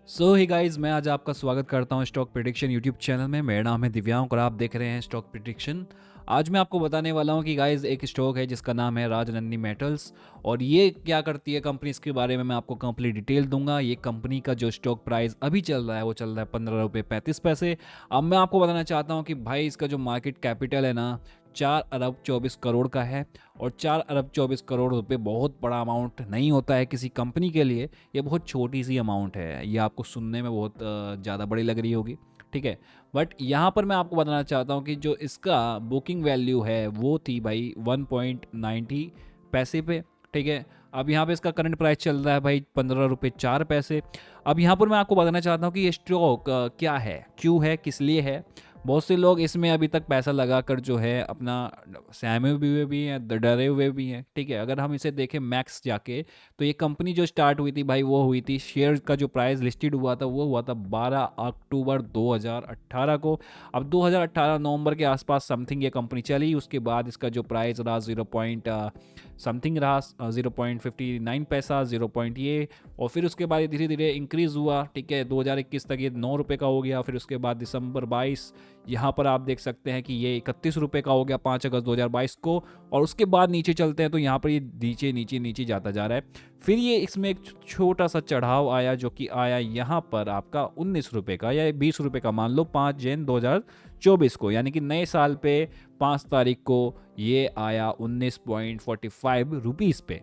सो ही guys, मैं आज आपका स्वागत करता हूं स्टॉक प्रिडिक्शन यूट्यूब चैनल में। मेरा नाम है दिव्यांग और आप देख रहे हैं स्टॉक प्रिडिक्शन। आज मैं आपको बताने वाला हूं कि गाइस एक स्टॉक है जिसका नाम है राजनंदनी मेटल्स, और ये क्या करती है कंपनी, इसके बारे में मैं आपको कंप्लीट डिटेल दूंगा। ये कंपनी का जो स्टॉक प्राइस अभी चल रहा है वो चल रहा है 15 रुपये 35 पैसे। अब मैं आपको बताना चाहता हूँ कि भाई इसका जो मार्केट कैपिटल है ना, 4 अरब 24 करोड़ का है। और 4 अरब 24 करोड़ रुपए बहुत बड़ा अमाउंट नहीं होता है किसी कंपनी के लिए। ये बहुत छोटी सी अमाउंट है, ये आपको सुनने में बहुत ज़्यादा बड़ी लग रही होगी, ठीक है। बट यहाँ पर मैं आपको बताना चाहता हूँ कि जो इसका बुकिंग वैल्यू है वो थी भाई 1.90 पैसे पे, ठीक है। अब यहाँ पे इसका करंट प्राइस चल रहा है भाई 15 रुपये 4 पैसे। अब यहाँ पर मैं आपको बताना चाहता हूँ कि ये स्टॉक क्या है, क्यों है, किस लिए है। बहुत से लोग इसमें अभी तक पैसा लगाकर जो है अपना सहमे हुए भी हैं, डरे हुए भी हैं, ठीक है। अगर हम इसे देखें मैक्स जाके, तो ये कंपनी जो स्टार्ट हुई थी भाई वो हुई थी, शेयर का जो प्राइस लिस्टेड हुआ था वो हुआ था 12 अक्टूबर 2018 को। अब 2018 नवंबर के आसपास समथिंग ये कंपनी चली। उसके बाद इसका जो प्राइस रहा 0 पॉइंट समथिंग रहा, 0.59 पैसा, 0 पॉइंट ये। और फिर उसके बाद ये धीरे धीरे इंक्रीज़ हुआ, ठीक है। 2021 तक ये 9 रुपये का हो गया। फिर उसके बाद दिसंबर 22 यहाँ पर आप देख सकते हैं कि ये 31 रुपये का हो गया 5 अगस्त 2022 को। और उसके बाद नीचे चलते हैं तो यहाँ पर ये नीचे नीचे नीचे जाता जा रहा है। फिर ये इसमें एक छोटा सा चढ़ाव आया, जो कि आया यहाँ पर आपका 19 रुपये का या 20 रुपये का, मान लो 5 जैन 2024 को, यानी कि नए साल पे 5 तारीख को ये आया 19.45 रुपीज़ पे।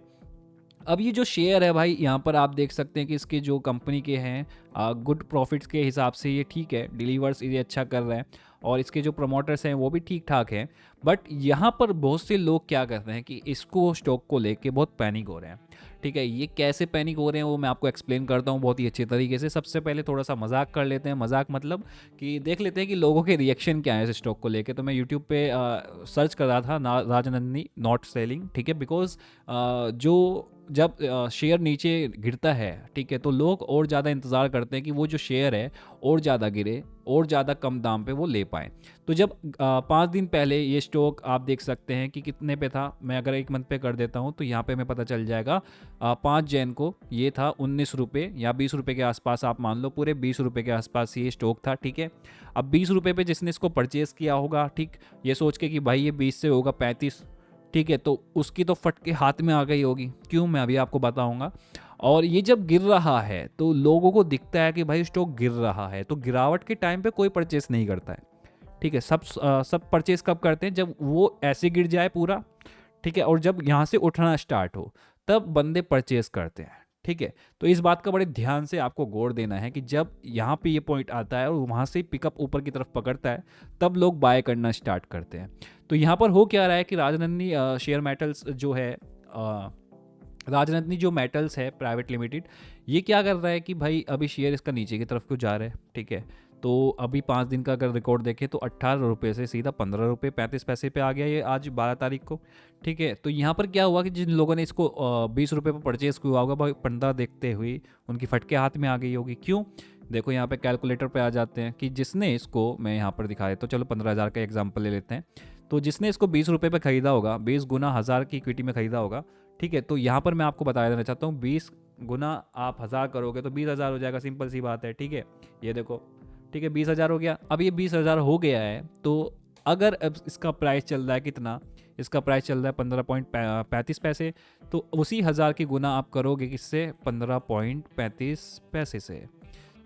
अब ये जो शेयर है भाई, यहाँ पर आप देख सकते हैं कि इसके जो कंपनी के हैं गुड प्रॉफिट्स के हिसाब से ये ठीक है, डिलीवर्स ये अच्छा कर रहे हैं, और इसके जो प्रमोटर्स हैं वो भी ठीक ठाक हैं। बट यहाँ पर बहुत से लोग क्या करते हैं कि इसको स्टॉक को लेके बहुत पैनिक हो रहे हैं, ठीक है। ये कैसे पैनिक हो रहे हैं वो मैं आपको एक्सप्लेन करता हूँ बहुत ही अच्छे तरीके से। सबसे पहले थोड़ा सा मजाक कर लेते हैं, मजाक मतलब कि देख लेते हैं कि लोगों के रिएक्शन क्या है इस स्टॉक को लेके। तो मैं यूट्यूब पे सर्च कर रहा था राजनंदनी नॉट सेलिंग, ठीक है, बिकॉज जो जब शेयर नीचे गिरता है, ठीक है, तो लोग और ज़्यादा इंतज़ार करते हैं कि वो जो शेयर है और ज़्यादा गिरे और ज़्यादा कम दाम पे वो ले पाएँ। तो जब 5 दिन पहले ये स्टॉक आप देख सकते हैं कि कितने पे था। मैं अगर एक मंथ पे कर देता हूँ तो यहाँ पे हमें पता चल जाएगा 5 जैन को ये था 19 रुपये या 20 रुपये के आसपास, आप मान लो पूरे 20 रुपये के आसपास ये स्टॉक था, ठीक है। अब 20 रुपये पे जिसने इसको परचेज़ किया होगा, ठीक, ये सोच के कि भाई ये 20 से होगा 35, ठीक है, तो उसकी तो फट के हाथ में आ गई होगी। क्यों, मैं अभी आपको बताऊंगा। और ये जब गिर रहा है तो लोगों को दिखता है कि भाई स्टॉक गिर रहा है, तो गिरावट के टाइम पे कोई परचेस नहीं करता है, ठीक है। सब परचेस कब करते हैं, जब वो ऐसे गिर जाए पूरा, ठीक है, और जब यहाँ से उठना स्टार्ट हो तब बंदे परचेस करते हैं, ठीक है। तो इस बात का बड़े ध्यान से आपको गौर देना है कि जब यहाँ पे ये पॉइंट आता है और वहाँ से पिकअप ऊपर की तरफ पकड़ता है तब लोग बाय करना स्टार्ट करते हैं। तो यहाँ पर हो क्या रहा है कि राजनंदनी शेयर मेटल्स जो है, राजनंदनी जो मेटल्स है प्राइवेट लिमिटेड, ये क्या कर रहा है कि भाई अभी शेयर इसका नीचे की तरफ क्यों जा रहा है, ठीक है। तो अभी 5 दिन का अगर रिकॉर्ड देखें तो 18 रुपये से सीधा 15 रुपये 35 पैसे पे आ गया ये आज 12 तारीख को, ठीक है। तो यहाँ पर क्या हुआ कि जिन लोगों ने इसको 20 रुपये पर परचेज किया होगा भाई, 15 देखते हुए उनकी फटके हाथ में आ गई होगी। क्यों, देखो यहाँ पे कैलकुलेटर पे आ जाते हैं कि जिसने इसको, मैं यहाँ पर दिखा देता हूँ, चलो 15,000 का एग्जाम्पल ले लेते हैं। तो जिसने इसको 20 रुपये पे खरीदा होगा, 20 गुना 1000 की इक्विटी में खरीदा होगा, ठीक है। तो यहाँ पर मैं आपको बता देना चाहता हूँ 20 गुना आप 1000 करोगे तो 20,000 हो जाएगा, सिंपल सी बात है, ठीक है। ये देखो, ठीक है, 20,000 हो गया। अब ये 20,000 हो गया है तो अगर अब इसका प्राइस चल रहा है कितना, इसका प्राइस चल रहा है 15.35 पैसे, तो उसी 1000 की गुना आप करोगे किससे, 15.35 पैसे से।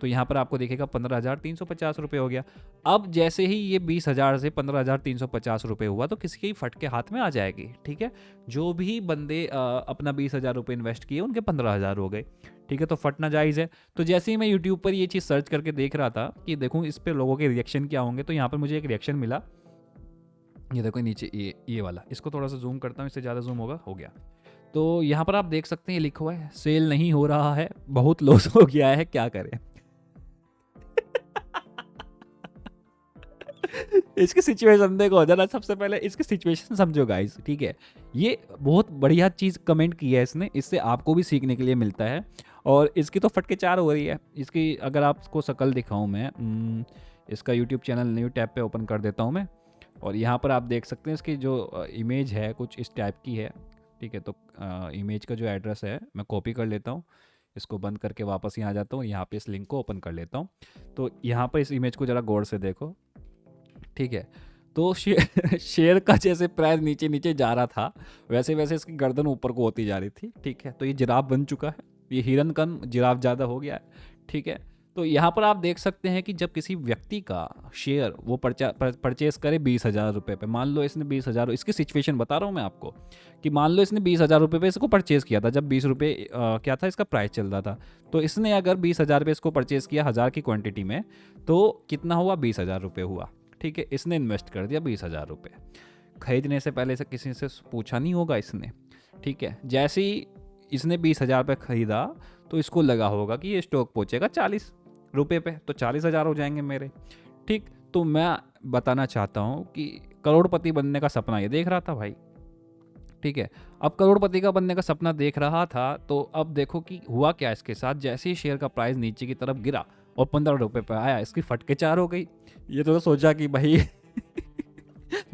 तो यहाँ पर आपको देखेगा 15,350 रुपये हो गया। अब जैसे ही ये 20,000 से 15,350 रुपये हुआ तो किसी के फट के हाथ में आ जाएगी, ठीक है। जो भी बंदे अपना 20,000 रुपये इन्वेस्ट किए उनके 15,000 हो गए, ठीक है। तो फटना जायज़ है। तो जैसे ही मैं यूट्यूब पर ये चीज़ सर्च करके देख रहा था कि देखूँ इस पर लोगों के रिएक्शन क्या होंगे, तो यहाँ पर मुझे एक रिएक्शन मिला। ये देखो नीचे ये वाला, इसको थोड़ा सा जूम करता हूँ, इससे ज़्यादा जूम होगा, हो गया। तो यहाँ पर आप देख सकते हैं ये लिखा हुआ है सेल नहीं हो रहा है, बहुत लॉस हो गया है, क्या करें। इसकी सिचुएशन देखो जरा, सबसे पहले इसकी सिचुएशन समझो गाइस, ठीक है। ये बहुत बढ़िया चीज़ कमेंट की है इसने, इससे आपको भी सीखने के लिए मिलता है। और इसकी तो फटके चार हो रही है। इसकी अगर आपको शक्ल दिखाऊं मैं, इसका यूट्यूब चैनल न्यू टैब पे ओपन कर देता हूं मैं, और यहाँ पर आप देख सकते हैं इसकी जो इमेज है कुछ इस टाइप की है, ठीक है। तो इमेज का जो एड्रेस है मैं कॉपी कर लेता हूँ, इसको बंद करके वापस यहाँ आ जाता हूँ, यहाँ पे इस लिंक को ओपन कर लेता हूँ। तो यहाँ पर इस इमेज को ज़रा गौर से देखो, ठीक है। तो शेयर शेयर का जैसे प्राइस नीचे नीचे जा रहा था, वैसे वैसे इसकी गर्दन ऊपर को होती जा रही थी, ठीक है। तो ये जिराफ बन चुका है, ये हिरन कम जिराफ ज़्यादा हो गया है, ठीक है। तो यहाँ पर आप देख सकते हैं कि जब किसी व्यक्ति का शेयर वो परचेस करे 20,000 रुपये पे, मान लो इसने 20,000, इसकी सिचुएशन बता रहा हूँ मैं आपको, कि मान लो इसने 20,000 रुपये पे इसको परचेस किया था, जब 20 रुपये क्या था इसका प्राइस चल रहा था। तो इसने अगर 20,000 पे इसको परचेस किया 1000 की क्वांटिटी में, तो कितना हुआ, 20,000 रुपये हुआ, ठीक है। इसने इन्वेस्ट कर दिया 20,000 रुपये। खरीदने से पहले से किसी से पूछा नहीं होगा इसने, ठीक है। जैसे ही इसने 20,000 पे खरीदा, तो इसको लगा होगा कि ये स्टॉक पहुंचेगा 40 रुपये पे, तो 40,000 हो जाएंगे मेरे, ठीक। तो मैं बताना चाहता हूँ कि करोड़पति बनने का सपना ये देख रहा था भाई, ठीक है। अब करोड़पति का बनने का सपना देख रहा था, तो अब देखो कि हुआ क्या इसके साथ। जैसे ही शेयर का प्राइस नीचे की तरफ गिरा और 15 रुपये पे आया, इसकी फटके 4 हो गई। ये तो सोचा कि भाई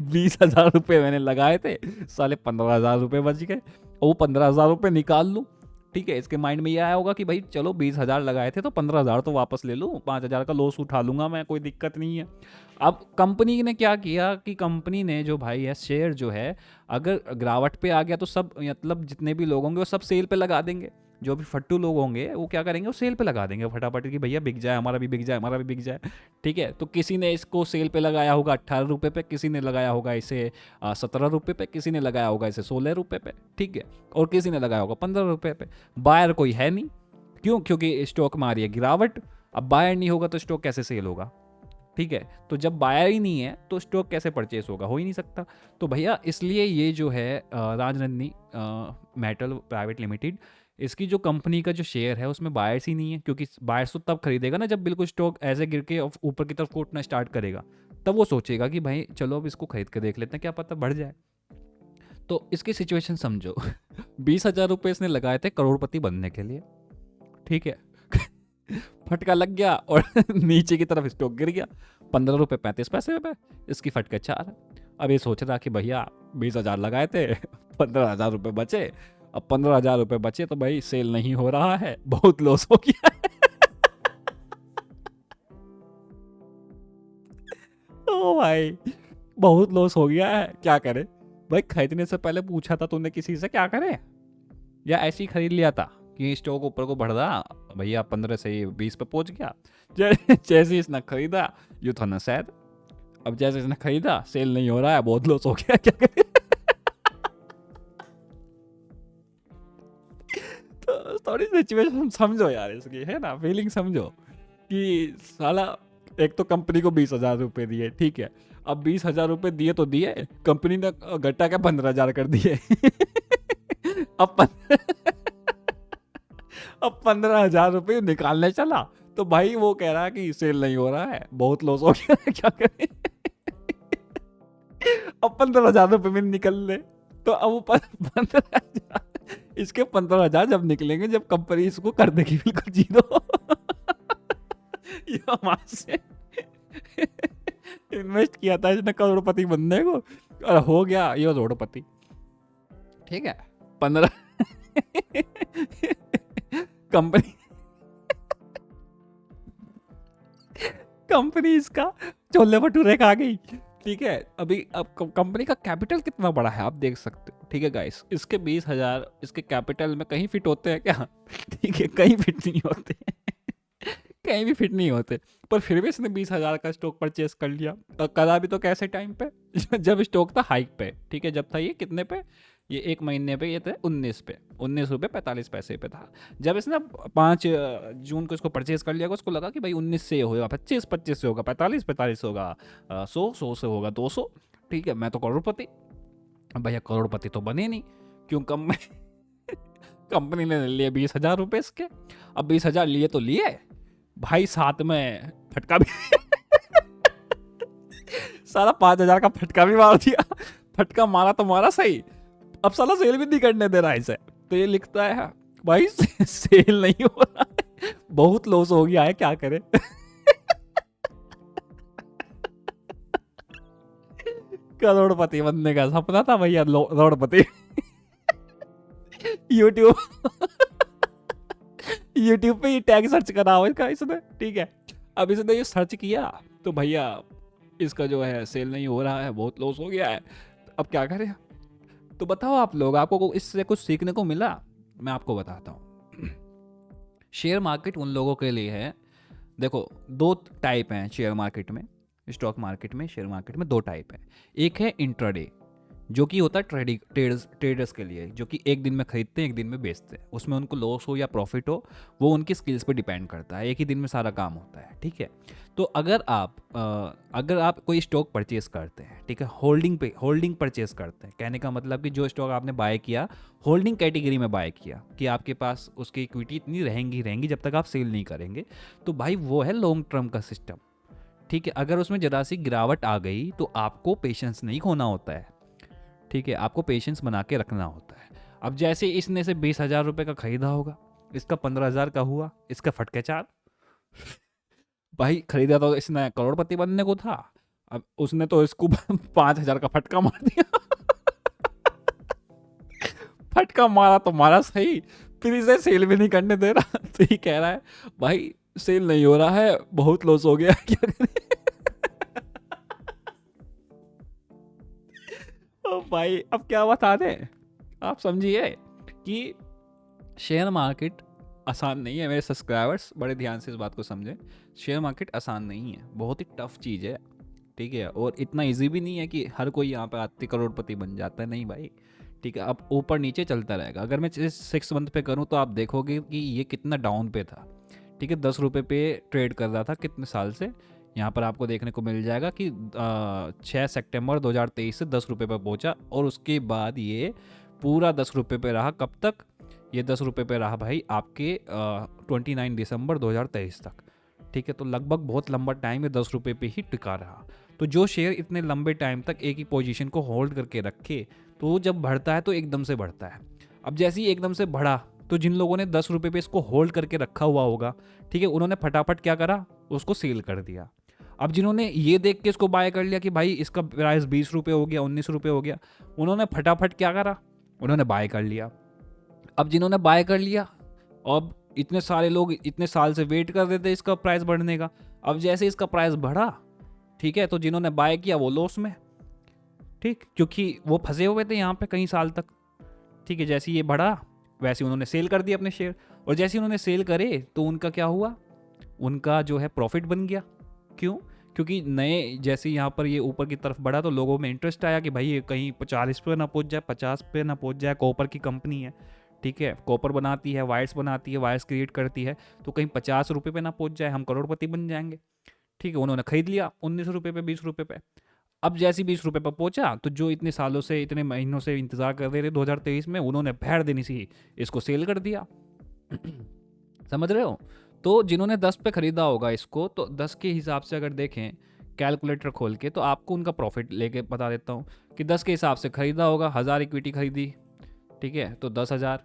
20,000 रुपये मैंने लगाए थे, साले 15,000 रुपये बच गए, और वो 15,000 रुपये निकाल लूँ, ठीक है। इसके माइंड में ये आया होगा कि भाई चलो 20,000 लगाए थे तो 15,000 तो वापस ले लूँ, 5,000 का लॉस उठा लूंगा मैं, कोई दिक्कत नहीं है। अब कंपनी ने क्या किया कि कंपनी ने जो भाई है शेयर जो है, अगर गिरावट पे आ गया तो सब, मतलब जितने भी लोग होंगे वो सब सेल पे लगा देंगे। जो भी फट्टू लोग होंगे वो क्या करेंगे, वो सेल पे लगा देंगे फटाफट कि भैया बिक जाए, हमारा भी बिक जाए, हमारा भी बिक जाए, ठीक है। तो किसी ने इसको सेल पे लगाया होगा 18 रुपये पे, किसी ने लगाया होगा इसे 17 रुपये पे, किसी ने लगाया होगा इसे 16 रुपये पे, ठीक है, और किसी ने लगाया होगा 15 रुपये पे। बायर कोई है नहीं, क्यों, क्योंकि स्टॉक में आ रही है गिरावट। अब बायर नहीं होगा तो स्टॉक कैसे सेल होगा, ठीक है। तो जब बायर ही नहीं है तो स्टॉक कैसे परचेस होगा, हो ही नहीं सकता। तो भैया इसलिए ये जो है राजनंदिनी मेटल प्राइवेट लिमिटेड, इसकी जो कंपनी का जो शेयर है उसमें बायर्स ही नहीं है, क्योंकि बायर्स तो तब खरीदेगा ना जब बिल्कुल स्टॉक ऐसे गिर के ऊपर की तरफ उठना स्टार्ट करेगा, तब वो सोचेगा कि भाई चलो अब इसको खरीद के देख लेते हैं, क्या पता बढ़ जाए। तो इसकी सिचुएशन समझो 20,000 रुपये इसने लगाए थे करोड़पति बनने के लिए, ठीक है। फटका लग गया और नीचे की तरफ स्टॉक गिर गया, 15 रुपये 35 पैसे पे, इसकी फटके 4। अब ये सोच रहा कि भैया 20,000 लगाए थे 15,000 रुपये बचे, अब 15,000 रुपये बचे तो भाई सेल नहीं हो रहा है, बहुत लॉस हो गया है। ओ भाई बहुत लॉस हो गया है, क्या करे भाई। खरीदने से पहले पूछा था तूने किसी से, क्या करे, या ऐसे ही खरीद लिया था कि स्टॉक ऊपर को बढ़ रहा, भैया 15 से 20 पे पहुंच गया। जैसे इसने खरीदा यू था ना शायद, अब जैसे इसने खरीदा सेल नहीं हो रहा है, बहुत लॉस हो गया, क्या करे। तो थोड़ी सिचुएशन समझो यार इसकी, है ना, फीलिंग समझो कि साला एक तो कंपनी को 20,000 रुपये दिए, ठीक है। अब 20,000 रुपये दिए तो दिए, कंपनी ने घटा के 15,000 कर दिए। अब अब 15,000 रुपये निकालने चला तो भाई वो कह रहा है कि सेल नहीं हो रहा है, बहुत लॉस हो गया है, क्या करें। अब 15,000 रुपये में निकल ले, तो अब वो 15,000, इसके 15,000 जब निकलेंगे जब कंपनी इसको कर देगी बिल्कुल जीरो। ये वहां से इन्वेस्ट किया था इसने करोड़पति बनने को, और हो गया ये करोड़पति, ठीक है। 15 कंपनी कंपनी इसका छोले भटूरे खा गई, ठीक है। अभी अब कंपनी का कैपिटल कितना बड़ा है आप देख सकते हो, ठीक है गाइस। इसके 20,000 इसके कैपिटल में कहीं फिट होते हैं क्या, ठीक है, कहीं फिट नहीं होते कहीं भी फिट नहीं होते। पर फिर भी इसने 20,000 का स्टॉक परचेस कर लिया, और करा भी तो कैसे टाइम पे जब स्टॉक था हाइक पे, ठीक है। जब था ये कितने पे, ये एक महीने पे ये थे 19 पे, 19 रुपये 45 पैसे पे था। जब इसने 5 जून को इसको परचेस कर लिया, उसको लगा कि भाई 19 से होगा 25, 25 से होगा 45, 45 से होगा 100, 100 से होगा 200, ठीक है, मैं तो करोड़पति। भैया करोड़पति तो बने नहीं, क्यों, कम कंपनी ने लिए 20,000 रुपये इसके। अब 20,000 लिए तो लिए भाई, साथ में फटका भी सारा 5,000 का फटका भी मार दिया। फटका मारा तो मारा सही, अब साला सेल भी नहीं करने दे रहा है इसे। तो ये लिखता है भाई सेल नहीं हो रहा है, बहुत लॉस हो गया है, क्या करे। करोड़पति बनने का सपना था भैया, करोड़पति। यूट्यूब यूट्यूब पे ये टैग सर्च करा हुआ इसका इसने, ठीक है। अब इसने ये सर्च किया तो भैया इसका जो है सेल नहीं हो रहा है, बहुत लॉस हो गया है, अब क्या करें। तो बताओ आप लोग, आपको इससे कुछ सीखने को मिला? मैं आपको बताता हूँ। शेयर मार्केट उन लोगों के लिए है, देखो दो टाइप हैं शेयर मार्केट में, स्टॉक मार्केट में, शेयर मार्केट में दो टाइप है। एक है इंट्राडे, जो कि होता है ट्रेडर्स के लिए, जो कि एक दिन में खरीदते हैं एक दिन में बेचते हैं। उसमें उनको लॉस हो या प्रॉफिट हो वो उनकी स्किल्स पे डिपेंड करता है, एक ही दिन में सारा काम होता है, ठीक है। तो अगर आप कोई स्टॉक परचेस करते हैं, ठीक है, होल्डिंग परचेस करते हैं, कहने का मतलब कि जो स्टॉक आपने बाय किया होल्डिंग कैटेगरी में बाय किया, कि आपके पास उसकी इक्विटी इतनी रहेंगी जब तक आप सेल नहीं करेंगे, तो भाई वो है लॉन्ग टर्म का सिस्टम, ठीक है। अगर उसमें जरा सी गिरावट आ गई तो आपको पेशेंस नहीं खोना होता है, ठीक है, आपको पेशेंस बना के रखना होता है। अब जैसे इसने से 20,000 रुपये का खरीदा होगा, इसका 15,000 का हुआ, इसका फटके चार। भाई खरीदा तो इसने करोड़पति बनने को था, अब उसने तो इसको 5,000 का फटका मार दिया। फटका मारा तो मारा सही, फिर इसे सेल भी नहीं करने दे रहा। तो ये कह रहा है भाई सेल नहीं हो रहा है, बहुत लॉस हो गया, क्या करें। ओ भाई अब क्या बता दें, आप समझिए कि शेयर मार्केट आसान नहीं है। मेरे सब्सक्राइबर्स बड़े ध्यान से इस बात को समझें, शेयर मार्केट आसान नहीं है, बहुत ही टफ चीज़ है, ठीक है। और इतना इजी भी नहीं है कि हर कोई यहाँ पे आते करोड़पति बन जाता है, नहीं भाई, ठीक है। अब ऊपर नीचे चलता रहेगा। अगर मैं 6 मंथ पे करूँ तो आप देखोगे कि ये कितना डाउन पे था, ठीक है, 10 रुपये पे ट्रेड कर रहा था कितने साल से। यहाँ पर आपको देखने को मिल जाएगा कि 6 सितंबर 2023 से 10 रुपये पर पहुँचा, और उसके बाद ये पूरा 10 रुपये पे रहा। कब तक? ये 10 रुपये पे रहा भाई आपके 29 दिसंबर 2023 तक, ठीक है। तो लगभग बहुत लंबा टाइम ये 10 रुपये पे ही टिका रहा। तो जो शेयर इतने लंबे टाइम तक एक ही पोजीशन को होल्ड करके रखे, तो जब बढ़ता है तो एकदम से बढ़ता है। अब जैसे ही एकदम से बढ़ा, तो जिन लोगों ने 10 रुपये पे इसको होल्ड करके रखा हुआ होगा, ठीक है, उन्होंने फटाफट क्या करा, उसको सेल कर दिया। अब जिन्होंने ये देख के इसको बाय कर लिया कि भाई इसका प्राइस 20 रुपये हो गया, 19 रुपये हो गया, उन्होंने फटाफट क्या करा, उन्होंने बाय कर लिया। अब जिन्होंने बाय कर लिया, अब इतने सारे लोग इतने साल से वेट कर रहे थे इसका प्राइस बढ़ने का, अब जैसे इसका प्राइस बढ़ा, ठीक है, तो जिन्होंने बाय किया वो लॉस में, ठीक, क्योंकि वो फंसे हुए थे यहाँ पे कई साल तक, ठीक है। जैसे ये बढ़ा वैसे उन्होंने सेल कर दिया अपने शेयर, और जैसे उन्होंने सेल करे तो उनका क्या हुआ, उनका जो है प्रॉफिट बन गया। क्यों? क्योंकि नए जैसे यहाँ पर ये ऊपर की तरफ बढ़ा तो लोगों में इंटरेस्ट आया कि भाई ये कहीं 40 पे ना पहुँच जाए, 50 पे ना पहुँच जाए, कॉपर की कंपनी है, ठीक है, कॉपर बनाती है, वायर्स बनाती है, वायर्स क्रिएट करती है, तो कहीं 50 रुपये पे ना पहुँच जाए, हम करोड़पति बन जाएंगे, ठीक है। उन्होंने खरीद लिया 19 रुपये पे, 20 रुपये पे। अब जैसे 20 रुपये पर पहुंचा तो जो इतने सालों से इतने महीनों से इंतजार कर रहे थे 2023 में, उन्होंने भैर देनी सी इसको सेल कर दिया। समझ रहे हो? तो जिन्होंने 10 पे खरीदा होगा इसको, तो 10 के हिसाब से अगर देखें कैलकुलेटर खोल के, तो आपको उनका प्रॉफिट लेके बता देता हूँ कि 10 के हिसाब से खरीदा होगा, 1000 इक्विटी खरीदी, ठीक है, तो 10,000।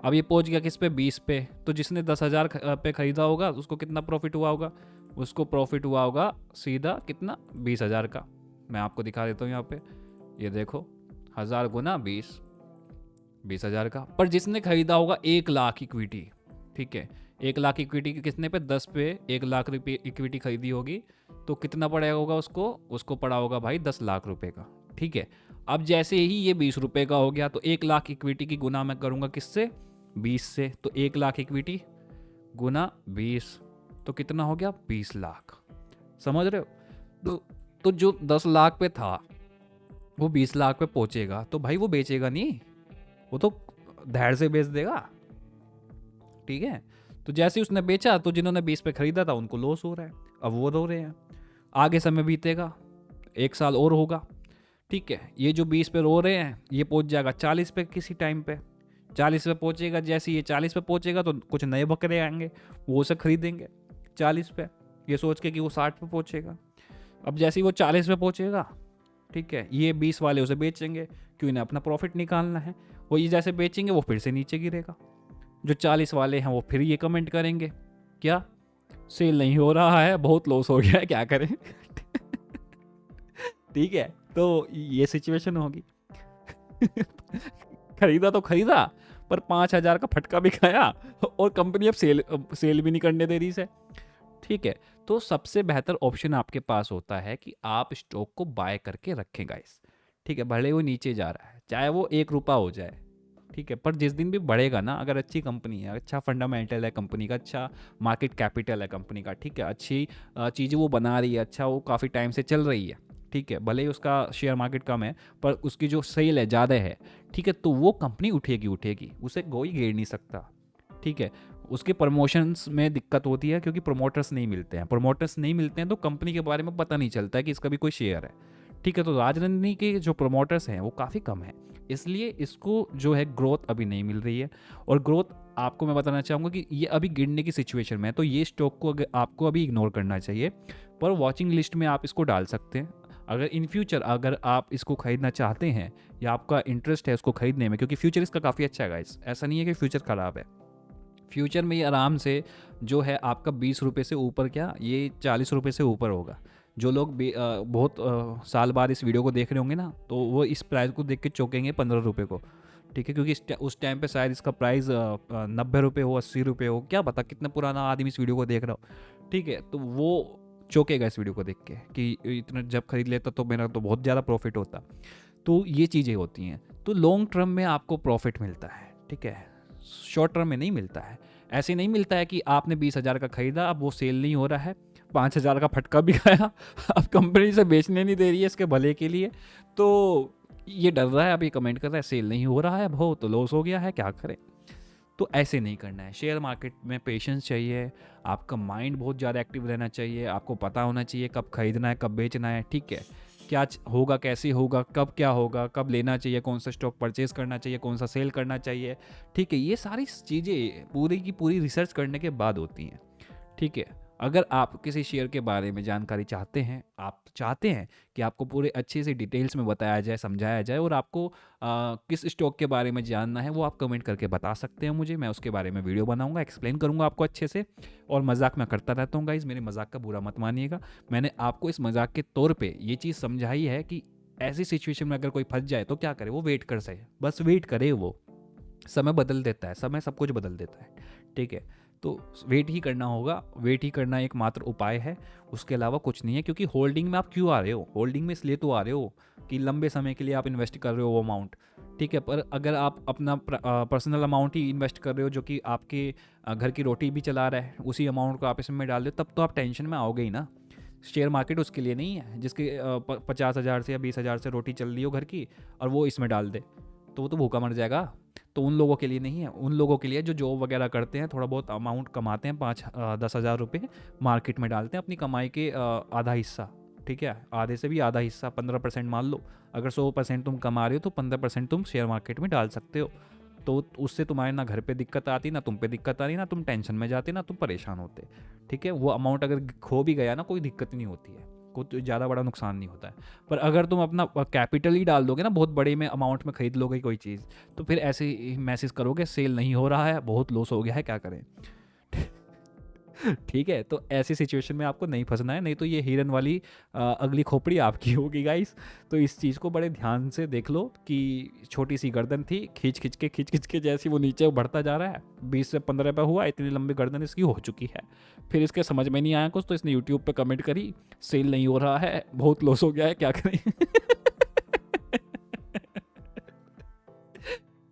अब ये पहुंच गया किस पे, 20 पे, तो जिसने 10,000 पे खरीदा होगा उसको कितना प्रॉफिट हुआ होगा, उसको प्रॉफिट हुआ होगा सीधा कितना, 20,000 का। मैं आपको दिखा देता हूँ यहाँ पे, ये देखो 1000 गुना 20, 20,000 का। पर जिसने खरीदा होगा 1 लाख इक्विटी, ठीक है, 1 लाख इक्विटी किसने पे, 10 पे 1 लाख रुपये इक्विटी खरीदी होगी, तो कितना पड़ा होगा उसको, उसको पड़ा होगा भाई 10 लाख रुपए का, ठीक है। अब जैसे ही ये 20 रुपये का हो गया, तो 1 लाख इक्विटी की गुना मैं करूँगा किससे, 20 से, तो 1 लाख इक्विटी गुना 20, तो कितना हो गया, 20 लाख। समझ रहे हो? तो जो 10 लाख पे था वो 20 लाख पे पहुंचेगा, तो भाई वो बेचेगा नहीं, वो तो धैर्य से बेच देगा, ठीक है। तो जैसे उसने बेचा तो जिन्होंने 20 पे खरीदा था उनको लॉस हो रहा है, अब वो रो रहे हैं। आगे समय बीतेगा, 1 साल और होगा, ठीक है, ये जो 20 पे रो रहे हैं ये पहुंच जाएगा 40 पे किसी टाइम पे, 40 पे पहुंचेगा। जैसे ये 40 पे पहुंचेगा तो कुछ नए बकरे आएंगे, वो उसे खरीदेंगे 40 पे, ये सोच के कि वो 60 पे पहुंचेगा। अब जैसे ही वो 40 पे पहुंचेगा, ठीक है, ये 20 वाले उसे बेचेंगे, क्यों, इन्हें अपना प्रॉफिट निकालना है। वो ये जैसे बेचेंगे वो फिर से नीचे गिरेगा, जो 40 वाले हैं वो फिर ये कमेंट करेंगे, क्या सेल नहीं हो रहा है, बहुत लॉस हो गया है, क्या करें। ठीक है, तो ये सिचुएशन होगी। खरीदा तो खरीदा, पर 5,000 का फटका भी खाया और कंपनी अब सेल भी नहीं करने दे रही से। ठीक है, तो सबसे बेहतर ऑप्शन आपके पास होता है कि आप स्टॉक को बाय करके रखें गाइस। ठीक है, भले वो नीचे जा रहा है, चाहे वो 1 रुपया हो जाए, ठीक है, पर जिस दिन भी बढ़ेगा ना, अगर अच्छी कंपनी है, अच्छा फंडामेंटल है कंपनी का, अच्छा मार्केट कैपिटल है कंपनी का, ठीक है, अच्छी चीज़ें वो बना रही है, अच्छा वो काफ़ी टाइम से चल रही है, ठीक है, भले ही उसका शेयर मार्केट कम है पर उसकी जो सेल है ज़्यादा है, ठीक है, तो वो कंपनी उठेगी उठेगी, उसे कोई गिर नहीं सकता। ठीक है, उसके प्रमोशंस में दिक्कत होती है क्योंकि प्रमोटर्स नहीं मिलते हैं, प्रमोटर्स नहीं मिलते हैं तो कंपनी के बारे में पता नहीं चलता है कि इसका भी कोई शेयर है। ठीक है, तो राजनंदिनी के जो प्रमोटर्स हैं वो काफ़ी कम हैं, इसलिए इसको जो है ग्रोथ अभी नहीं मिल रही है। और ग्रोथ आपको मैं बताना चाहूँगा कि ये अभी गिरने की सिचुएशन में है, तो ये स्टॉक को अगर आपको अभी इग्नोर करना चाहिए, पर वॉचिंग लिस्ट में आप इसको डाल सकते हैं। अगर इन फ्यूचर अगर आप इसको खरीदना चाहते हैं या आपका इंटरेस्ट है उसको खरीदने में, क्योंकि फ्यूचर इसका काफ़ी अच्छा है गाइस, ऐसा नहीं है कि फ्यूचर ख़राब है। फ्यूचर में ये आराम से जो है आपका 20 रुपये से ऊपर, क्या ये 40 रुपये से ऊपर होगा। जो लोग बहुत साल बाद इस वीडियो को देख रहे होंगे ना, तो वो इस प्राइस को देख के चौंकेंगे 15 रुपये को। ठीक है, क्योंकि उस टाइम पे शायद इसका प्राइस 90 रुपये हो, 80 रुपये हो, क्या पता कितना पुराना आदमी इस वीडियो को देख रहा हो। ठीक है, तो वो चौंकेगा इस वीडियो को देख के कि इतना जब खरीद लेता तो मेरा तो बहुत ज़्यादा प्रॉफिट होता। तो ये चीज़ें होती हैं, तो लॉन्ग टर्म में आपको प्रॉफिट मिलता है, ठीक है, शॉर्ट टर्म में नहीं मिलता है। ऐसे नहीं मिलता है कि आपने 20,000 का खरीदा, अब वो सेल नहीं हो रहा है, 5,000 का फटका भी खाया, अब कंपनी से बेचने नहीं दे रही है इसके भले के लिए, तो ये डर रहा है, अभी कमेंट कर रहा है सेल नहीं हो रहा है, बहुत तो लॉस हो गया है, क्या करें। तो ऐसे नहीं करना है। शेयर मार्केट में पेशेंस चाहिए, आपका माइंड बहुत ज़्यादा एक्टिव रहना चाहिए, आपको पता होना चाहिए कब खरीदना है कब बेचना है, ठीक है, क्या होगा, कैसे होगा, कब क्या होगा, कब लेना चाहिए, कौन सा स्टॉक परचेज करना चाहिए, कौन सा सेल करना चाहिए। ठीक है, ये सारी चीज़ें पूरी की पूरी रिसर्च करने के बाद होती हैं। ठीक है, अगर आप किसी शेयर के बारे में जानकारी चाहते हैं, आप चाहते हैं कि आपको पूरे अच्छे से डिटेल्स में बताया जाए, समझाया जाए, और आपको किस स्टॉक के बारे में जानना है वो आप कमेंट करके बता सकते हैं मुझे, मैं उसके बारे में वीडियो बनाऊंगा, एक्सप्लेन करूंगा आपको अच्छे से। और मजाक मैं करता रहता हूँ गाइज, मेरे मजाक का बुरा मत मानिएगा, मैंने आपको इस मजाक के तौर पर ये चीज़ समझाई है कि ऐसी सिचुएशन में अगर कोई फंस जाए तो क्या करे, वो वेट कर सके, बस वेट करे, वो समय बदल देता है, समय सब कुछ बदल देता है। ठीक है, तो वेट ही करना होगा, वेट ही करना एकमात्र उपाय है, उसके अलावा कुछ नहीं है। क्योंकि होल्डिंग में आप क्यों आ रहे हो, होल्डिंग में इसलिए तो आ रहे हो कि लंबे समय के लिए आप इन्वेस्ट कर रहे हो वो अमाउंट। ठीक है, पर अगर आप अपना पर्सनल अमाउंट ही इन्वेस्ट कर रहे हो जो कि आपके घर की रोटी भी चला रहा है, उसी अमाउंट को आप इसमें डाल रहे हो, तब तो आप टेंशन में आओगे ही ना। शेयर मार्केट उसके लिए नहीं है जिसके 50,000 से या 20,000 से रोटी चल रही हो घर की और वो इसमें डाल दे, तो वो तो भूखा मर जाएगा। तो उन लोगों के लिए नहीं है, उन लोगों के लिए जो जॉब वगैरह करते हैं, थोड़ा बहुत अमाउंट कमाते हैं, 5-10 हज़ार रुपये मार्केट में डालते हैं अपनी कमाई के आधा हिस्सा। ठीक है, आधे से भी आधा हिस्सा 15% मान लो, अगर 100% तुम कमा रहे हो तो 15% तुम शेयर मार्केट में डाल सकते हो। तो उससे तुम्हारे ना घर पे दिक्कत आती, ना तुम पे दिक्कत आ रही, ना तुम टेंशन में जाते, ना तुम परेशान होते। ठीक है, वो अमाउंट अगर खो भी गया ना कोई दिक्कत नहीं होती है, कोई ज़्यादा बड़ा नुकसान नहीं होता है। पर अगर तुम अपना कैपिटल ही डाल दोगे ना, बहुत बड़े में अमाउंट में खरीद लोगे कोई चीज़, तो फिर ऐसे मैसेज करोगे सेल नहीं हो रहा है, बहुत लॉस हो गया है, क्या करें। ठीक है, तो ऐसी सिचुएशन में आपको नहीं फंसना है, नहीं तो ये हिरन वाली अगली खोपड़ी आपकी होगी गाइस। तो इस चीज़ को बड़े ध्यान से देख लो कि छोटी सी गर्दन थी, खींच खींच के जैसी वो नीचे बढ़ता जा रहा है, 20 से 15 पे हुआ, इतनी लंबी गर्दन इसकी हो चुकी है। फिर इसके समझ में नहीं आया कुछ, तो इसने यूट्यूब पे कमेंट करी सेल नहीं हो रहा है, बहुत लॉस हो गया है, क्या करें।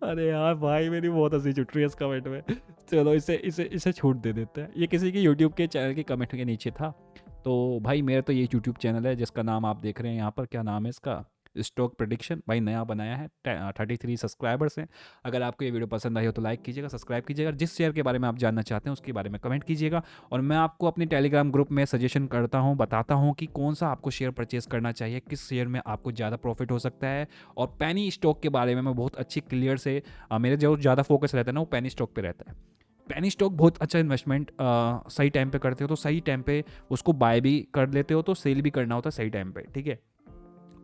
अरे यार भाई, मेरी बहुत हंसी छुट रही है इस कमेंट में। चलो इसे इसे इसे छूट दे देते हैं, ये किसी के यूट्यूब के चैनल के कमेंट के नीचे था। तो भाई मेरा तो ये यूट्यूब चैनल है जिसका नाम आप देख रहे हैं यहाँ पर, क्या नाम है इसका, स्टॉक प्रेडिक्शन। भाई नया बनाया है, 33 सब्सक्राइबर्स हैं। अगर आपको ये वीडियो पसंद आई हो तो लाइक कीजिएगा, सब्सक्राइब कीजिएगा, जिस शेयर के बारे में आप जानना चाहते हैं उसके बारे में कमेंट कीजिएगा। और मैं आपको अपने टेलीग्राम ग्रुप में सजेशन करता हूँ, बताता हूँ कि कौन सा आपको शेयर परचेस करना चाहिए, किस शेयर में आपको ज़्यादा प्रॉफिट हो सकता है। और पेनी स्टॉक के बारे में मैं बहुत अच्छी क्लियर से, मेरे जो ज़्यादा फोकस रहता है ना वो पेनी स्टॉक पर रहता है। पेनी स्टॉक बहुत अच्छा इन्वेस्टमेंट, सही टाइम पे करते हो तो सही टाइम पे उसको बाय भी कर लेते हो, तो सेल भी करना होता है सही टाइम पे। ठीक है,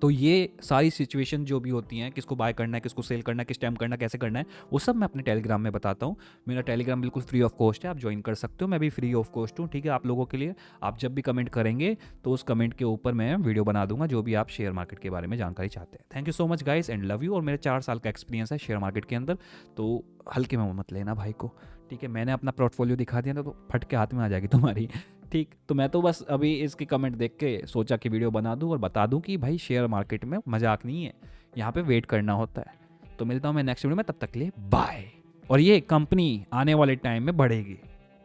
तो ये सारी सिचुएशन जो भी होती हैं, किसको बाय करना है, किसको सेल करना है, किस टाइम करना है, कैसे करना है, वो सब मैं अपने टेलीग्राम में बताता हूँ। मेरा टेलीग्राम बिल्कुल फ्री ऑफ कॉस्ट है, आप ज्वाइन कर सकते हो। मैं भी फ्री ऑफ कॉस्ट हूँ, ठीक है, आप लोगों के लिए। आप जब भी कमेंट करेंगे तो उस कमेंट के ऊपर मैं वीडियो बना दूंगा, जो भी आप शेयर मार्केट के बारे में जानकारी चाहते हैं। Thank you so much guys and love you. और मेरे 4 साल का एक्सपीरियंस है शेयर मार्केट के अंदर, तो हल्के में मत लेना भाई को, ठीक है। मैंने अपना पोर्टफोलियो दिखा दिया था तो फट के हाथ में आ जाएगी तुम्हारी, ठीक। तो मैं तो बस अभी इसकी कमेंट देख के सोचा कि वीडियो बना दूं और बता दूं कि भाई शेयर मार्केट में मजाक नहीं है, यहाँ पे वेट करना होता है। तो मिलता हूँ मैं नेक्स्ट वीडियो में, तब तक के लिए बाय। और ये कंपनी आने वाले टाइम में बढ़ेगी,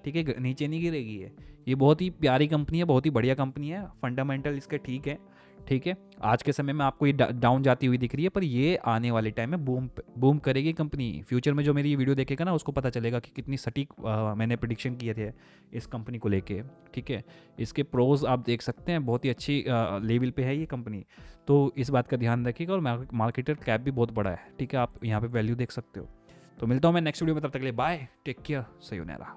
ठीक है, नीचे नहीं गिरेगी। ये बहुत ही प्यारी कंपनी है, बहुत ही बढ़िया कंपनी है, फंडामेंटल इसके ठीक है, ठीक है। आज के समय में आपको ये डाउन जाती हुई दिख रही है, पर ये आने वाले टाइम में बूम करेगी कंपनी। फ्यूचर में जो मेरी ये वीडियो देखेगा ना, उसको पता चलेगा कि कितनी सटीक मैंने प्रिडिक्शन किए थे इस कंपनी को लेके, ठीक है। इसके प्रोज आप देख सकते हैं, बहुत ही अच्छी लेवल पे है ये कंपनी। तो इस बात का ध्यान रखिएगा। और मार्केटर कैप भी बहुत बड़ा है, ठीक है, आप यहाँ पे वैल्यू देख सकते हो। तो मिलता हूँ मैं नेक्स्ट वीडियो में, तब तक के लिए बाय, टेक केयर, सयोनारा।